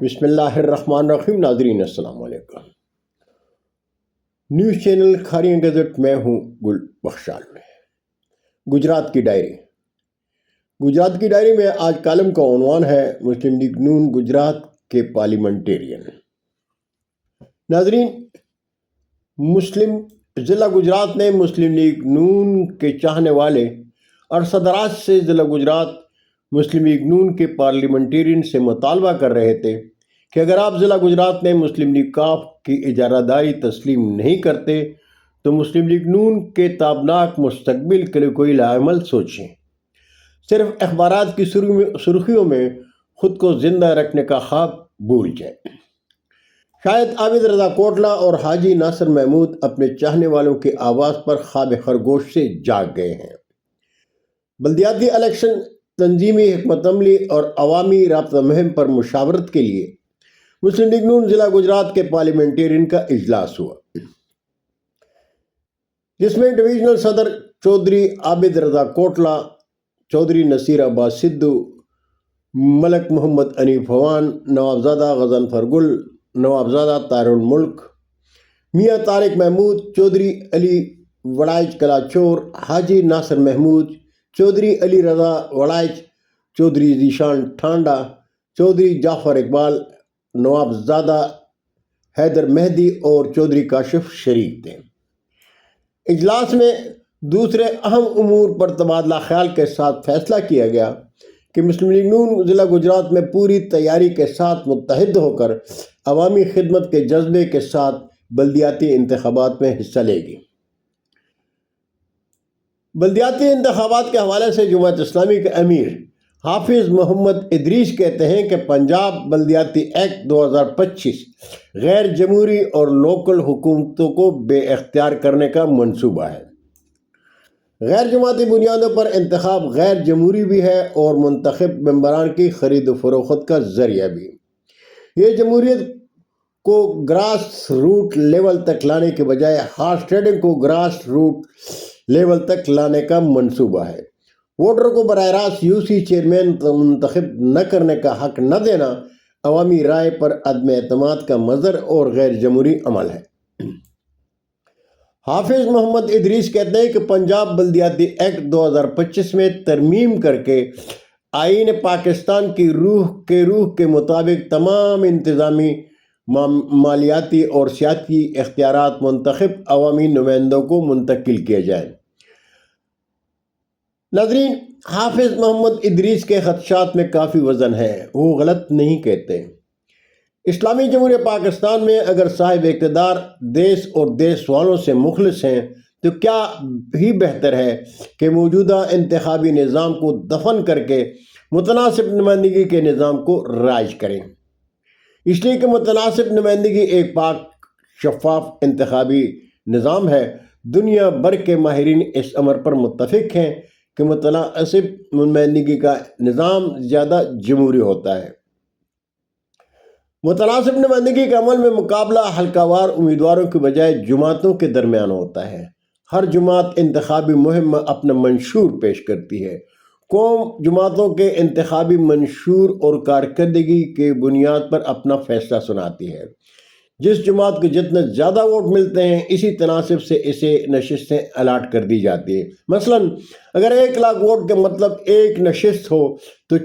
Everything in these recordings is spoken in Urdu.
بسم اللہ الرحمن الرحیم۔ ناظرین السلام علیکم۔ نیوز چینل کھاریاں گزٹ میں ہوں گل بخشال میں۔ گجرات کی ڈائری۔ گجرات کی ڈائری میں آج کالم کا عنوان ہے مسلم لیگ نون گجرات کے پارلیمنٹیرین۔ ناظرین، مسلم ضلع گجرات نے مسلم لیگ نون کے چاہنے والے اور صدراج سے ضلع گجرات مسلم لیگ نون کے پارلیمنٹیرین سے مطالبہ کر رہے تھے کہ اگر آپ ضلع گجرات میں مسلم لیگ کاف کی اجارہ داری تسلیم نہیں کرتے تو مسلم لیگ نون کے تابناک مستقبل کے لیے کوئی لاعمل سوچیں۔ صرف اخبارات کی سرخیوں میں خود کو زندہ رکھنے کا خواب بھول جائیں۔ شاید عابد رضا کوٹلہ اور حاجی ناصر محمود اپنے چاہنے والوں کی آواز پر خواب خرگوش سے جاگ گئے ہیں۔ بلدیاتی الیکشن تنظیمی حکمت عملی اور عوامی رابطہ مہم پر مشاورت کے لیے مسلم لیگ نون ضلع گجرات کے پارلیمنٹیرین کا اجلاس ہوا، جس میں ڈویژنل صدر چودھری عابد رضا کوٹلہ، چودھری نصیر عباس سدھو، ملک محمد انیف ہوان، نوابزادہ غضنفر گل، نوابزادہ طاہر الملک، میاں طارق محمود، چودھری علی وڑائچ کلاچور، حاجی ناصر محمود، چودھری علی رضا وڑائچ، چودھری ذیشان ٹھانڈا، چودھری جعفر اقبال، نوابزادہ حیدر مہدی اور چودھری کاشف شریک تھے۔ اجلاس میں دوسرے اہم امور پر تبادلہ خیال کے ساتھ فیصلہ کیا گیا کہ مسلم لیگ نون ضلع گجرات میں پوری تیاری کے ساتھ متحد ہو کر عوامی خدمت کے جذبے کے ساتھ بلدیاتی انتخابات میں حصہ لے گی۔ بلدیاتی انتخابات کے حوالے سے جماعت اسلامی کے امیر حافظ محمد ادریس کہتے ہیں کہ پنجاب بلدیاتی ایکٹ 2025 غیر جمہوری اور لوکل حکومتوں کو بے اختیار کرنے کا منصوبہ ہے۔ غیر جماعتی بنیادوں پر انتخاب غیر جمہوری بھی ہے اور منتخب ممبران کی خرید و فروخت کا ذریعہ بھی۔ یہ جمہوریت کو گراس روٹ لیول تک لانے کے بجائے ہارس ٹریڈنگ کو گراس روٹ لیول تک لانے کا منصوبہ ہے۔ ووٹر کو براہ راست یو سی چیئرمین منتخب نہ کرنے کا حق نہ دینا عوامی رائے پر عدم اعتماد کا مظہر اور غیر جمہوری عمل ہے۔ حافظ محمد ادریس کہتے ہیں کہ پنجاب بلدیاتی ایکٹ 2025 میں ترمیم کر کے آئین پاکستان کی روح کے مطابق تمام انتظامی، مالیاتی اور سیاسی اختیارات منتخب عوامی نمائندوں کو منتقل کیے جائیں۔ ناظرین، حافظ محمد ادریس کے خدشات میں کافی وزن ہے۔ وہ غلط نہیں کہتے۔ اسلامی جمہوریہ پاکستان میں اگر صاحب اقتدار دیس اور دیس والوں سے مخلص ہیں تو کیا ہی بہتر ہے کہ موجودہ انتخابی نظام کو دفن کر کے متناسب نمائندگی کے نظام کو رائج کریں۔ اس لیے کہ متناسب نمائندگی ایک پاک شفاف انتخابی نظام ہے۔ دنیا بھر کے ماہرین اس امر پر متفق ہیں کہ متناسب نمائندگی کا نظام زیادہ جمہوری ہوتا ہے۔ متناسب نمائندگی کے عمل میں مقابلہ حلقہ وار امیدواروں کی بجائے جماعتوں کے درمیان ہوتا ہے۔ ہر جماعت انتخابی مہم میں اپنا منشور پیش کرتی ہے۔ قوم جماعتوں کے انتخابی منشور اور کارکردگی کے بنیاد پر اپنا فیصلہ سناتی ہے۔ جس جماعت کو جتنے زیادہ ووٹ ملتے ہیں اسی تناسب سے اسے نشستیں الاٹ کر دی جاتی ہیں۔ مثلا اگر 1 لاکھ ووٹ کا مطلب 1 نشست ہو تو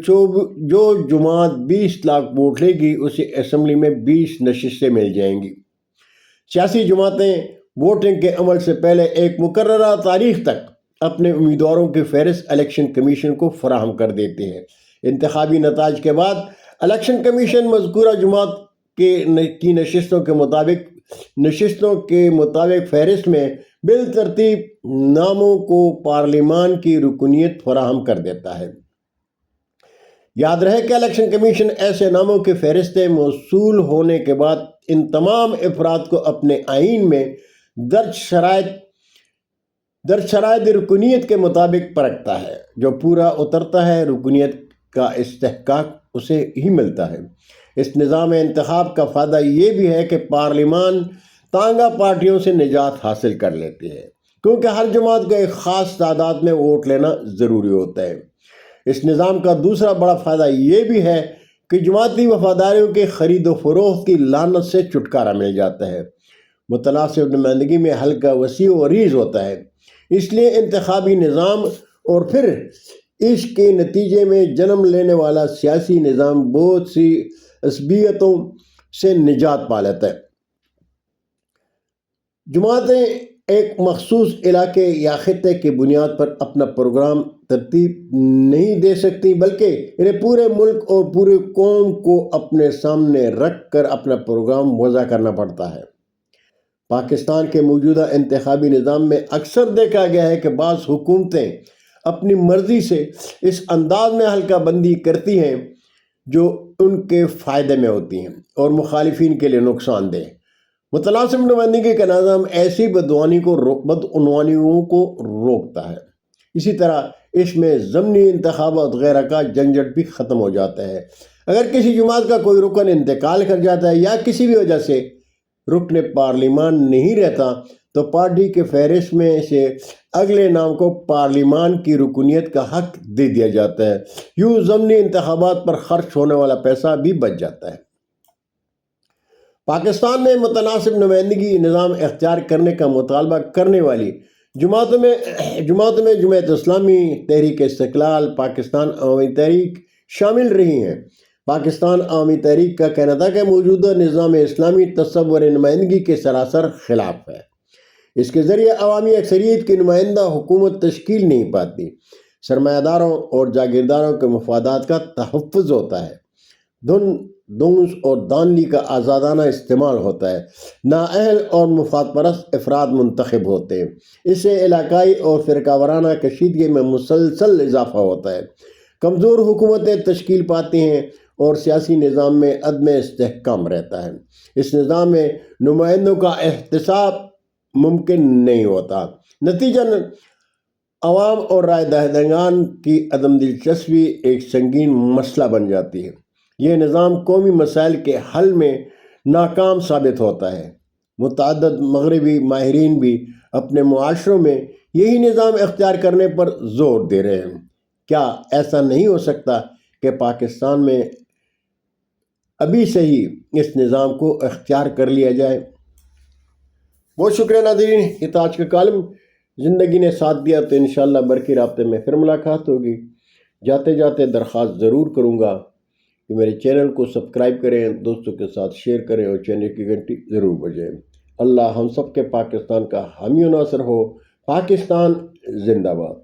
جو جماعت 20 لاکھ ووٹ لے گی اسے اسمبلی میں 20 نشستیں مل جائیں گی۔ سیاسی جماعتیں ووٹنگ کے عمل سے پہلے ایک مقررہ تاریخ تک اپنے امیدواروں کی فہرست الیکشن کمیشن کو فراہم کر دیتے ہیں۔ انتخابی نتائج کے بعد الیکشن کمیشن مذکورہ جماعت کی نشستوں کے مطابق فہرست میں بالترتیب ناموں کو پارلیمان کی رکنیت فراہم کر دیتا ہے۔ یاد رہے کہ الیکشن کمیشن ایسے ناموں کی فہرستیں موصول ہونے کے بعد ان تمام افراد کو اپنے آئین میں درج شرائط رکنیت کے مطابق پرکھتا ہے۔ جو پورا اترتا ہے رکنیت کا استحقاق اسے ہی ملتا ہے۔ اس نظام انتخاب کا فائدہ یہ بھی ہے کہ پارلیمان تانگا پارٹیوں سے نجات حاصل کر لیتی ہے، کیونکہ ہر جماعت کو ایک خاص تعداد میں ووٹ لینا ضروری ہوتا ہے۔ اس نظام کا دوسرا بڑا فائدہ یہ بھی ہے کہ جماعتی وفاداریوں کے خرید و فروخت کی لعنت سے چھٹکارا مل جاتا ہے۔ متناسب نمائندگی میں حلقہ وسیع و عریض ہوتا ہے، اس لیے انتخابی نظام اور پھر اس کے نتیجے میں جنم لینے والا سیاسی نظام بہت سی عصبیتوں سے نجات پا لیتا ہے۔ جماعتیں ایک مخصوص علاقے یا خطے کی بنیاد پر اپنا پروگرام ترتیب نہیں دے سکتی، بلکہ انہیں پورے ملک اور پورے قوم کو اپنے سامنے رکھ کر اپنا پروگرام وضع کرنا پڑتا ہے۔ پاکستان کے موجودہ انتخابی نظام میں اکثر دیکھا گیا ہے کہ بعض حکومتیں اپنی مرضی سے اس انداز میں حلقہ بندی کرتی ہیں جو ان کے فائدے میں ہوتی ہیں اور مخالفین کے لیے نقصان دہ۔ متناسب نمائندگی کا نظام ایسی بدعنوانیوں کو روکتا ہے۔ اسی طرح اس میں ضمنی انتخابات وغیرہ کا جھنجھٹ بھی ختم ہو جاتا ہے۔ اگر کسی جماعت کا کوئی رکن انتقال کر جاتا ہے یا کسی بھی وجہ سے رکن پارلیمان نہیں رہتا تو پارٹی کے فہرست میں سے اگلے نام کو پارلیمان کی رکنیت کا حق دے دیا جاتا ہے۔ یوں ضمنی انتخابات پر خرچ ہونے والا پیسہ بھی بچ جاتا ہے۔ پاکستان میں متناسب نمائندگی نظام اختیار کرنے کا مطالبہ کرنے والی جماعتوں میں جماعت اسلامی، تحریک استقلال، پاکستان عوامی تحریک شامل رہی ہیں۔ پاکستان عوامی تحریک کا کہنا تھا کہ موجودہ نظام اسلامی تصور نمائندگی کے سراسر خلاف ہے۔ اس کے ذریعے عوامی اکثریت کی نمائندہ حکومت تشکیل نہیں پاتی، سرمایہ داروں اور جاگیرداروں کے مفادات کا تحفظ ہوتا ہے، دونس اور دانلی کا آزادانہ استعمال ہوتا ہے، نااہل اور مفاد پرست افراد منتخب ہوتے ہیں۔ اس سے علاقائی اور فرقہ وارانہ کشیدگی میں مسلسل اضافہ ہوتا ہے، کمزور حکومتیں تشکیل پاتی ہیں اور سیاسی نظام میں عدم استحکام رہتا ہے۔ اس نظام میں نمائندوں کا احتساب ممکن نہیں ہوتا، نتیجتاً عوام اور رائے دہندگان کی عدم دلچسپی ایک سنگین مسئلہ بن جاتی ہے۔ یہ نظام قومی مسائل کے حل میں ناکام ثابت ہوتا ہے۔ متعدد مغربی ماہرین بھی اپنے معاشروں میں یہی نظام اختیار کرنے پر زور دے رہے ہیں۔ کیا ایسا نہیں ہو سکتا کہ پاکستان میں ابھی سے ہی اس نظام کو اختیار کر لیا جائے؟ بہت شکریہ ناظرین، یہ تھا آج کا کالم۔ زندگی نے ساتھ دیا تو انشاءاللہ برقی رابطے میں پھر ملاقات ہوگی۔ جاتے جاتے درخواست ضرور کروں گا کہ میرے چینل کو سبسکرائب کریں، دوستوں کے ساتھ شیئر کریں اور چینل کی گھنٹی ضرور بجائیں۔ اللہ ہم سب کے پاکستان کا حامی و ناصر ہو۔ پاکستان زندہ باد۔